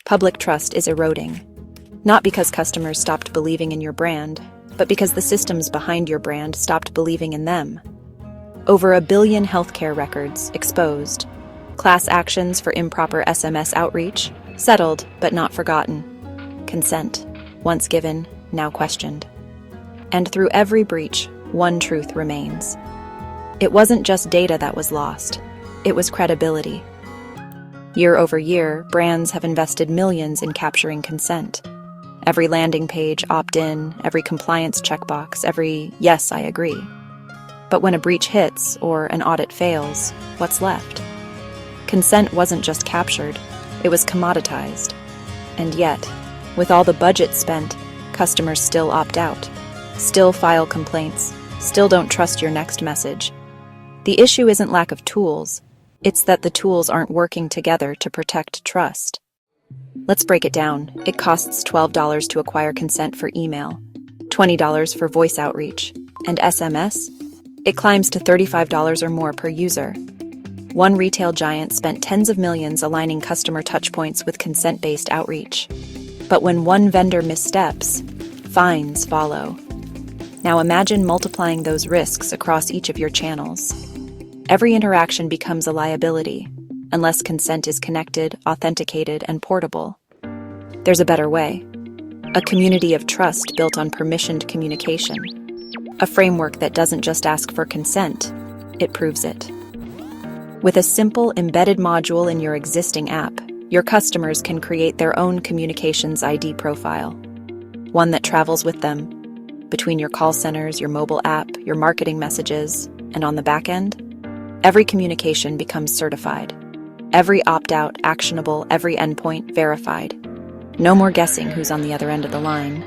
Public trust is eroding. Not because customers stopped believing in your brand, but because the systems behind your brand stopped believing in them. Over 1 billion healthcare records exposed. Class actions for improper SMS outreach, settled but not forgotten. Consent, once given, now questioned. And through every breach, one truth remains. It wasn't just data that was lost, it was credibility. Year over year, brands have invested millions in capturing consent. Every landing page, opt-in, every compliance checkbox, every yes, I agree. But when a breach hits or an audit fails, what's left? Consent wasn't just captured, it was commoditized. And yet, with all the budget spent, customers still opt out, still file complaints, still don't trust your next message. The issue isn't lack of tools, it's that the tools aren't working together to protect trust. Let's break it down. It costs $12 to acquire consent for email, $20 for voice outreach, and SMS? It climbs to $35 or more per user. One retail giant spent tens of millions aligning customer touchpoints with consent-based outreach. But when one vendor missteps, fines follow. Now imagine multiplying those risks across each of your channels. Every interaction becomes a liability, unless consent is connected, authenticated, and portable. There's a better way. A community of trust built on permissioned communication. A framework that doesn't just ask for consent, it proves it. With a simple embedded module in your existing app, your customers can create their own communications ID profile. One that travels with them, between your call centers, your mobile app, your marketing messages, and on the back end, every communication becomes certified. Every opt-out actionable, every endpoint verified. No more guessing who's on the other end of the line.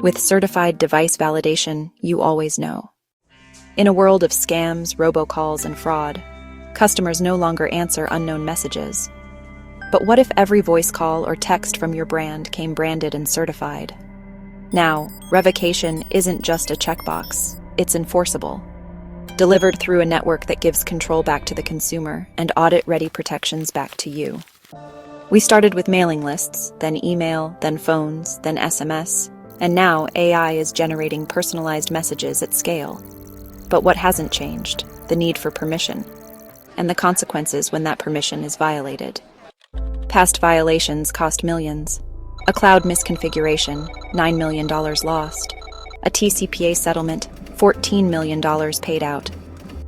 With certified device validation, you always know. In a world of scams, robocalls, and fraud, customers no longer answer unknown messages. But what if every voice call or text from your brand came branded and certified? Now, revocation isn't just a checkbox, it's enforceable. Delivered through a network that gives control back to the consumer and audit-ready protections back to you. We started with mailing lists, then email, then phones, then SMS, and now AI is generating personalized messages at scale. But what hasn't changed? The need for permission, and the consequences when that permission is violated. Past violations cost millions. A cloud misconfiguration, $9 million lost. A TCPA settlement, $14 million paid out.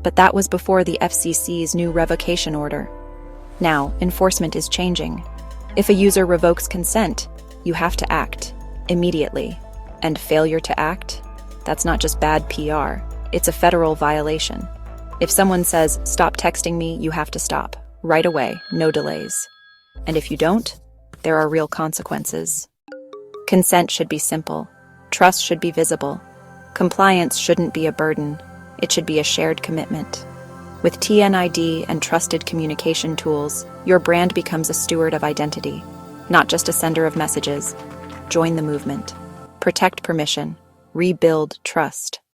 But that was before the FCC's new revocation order. Now, enforcement is changing. If a user revokes consent, you have to act, immediately. And failure to act? That's not just bad PR, it's a federal violation. If someone says, "Stop texting me," you have to stop, right away, no delays. And if you don't, there are real consequences. Consent should be simple. Trust should be visible. Compliance shouldn't be a burden. It should be a shared commitment. With TNID and trusted communication tools, your brand becomes a steward of identity, not just a sender of messages. Join the movement. Protect permission. Rebuild trust.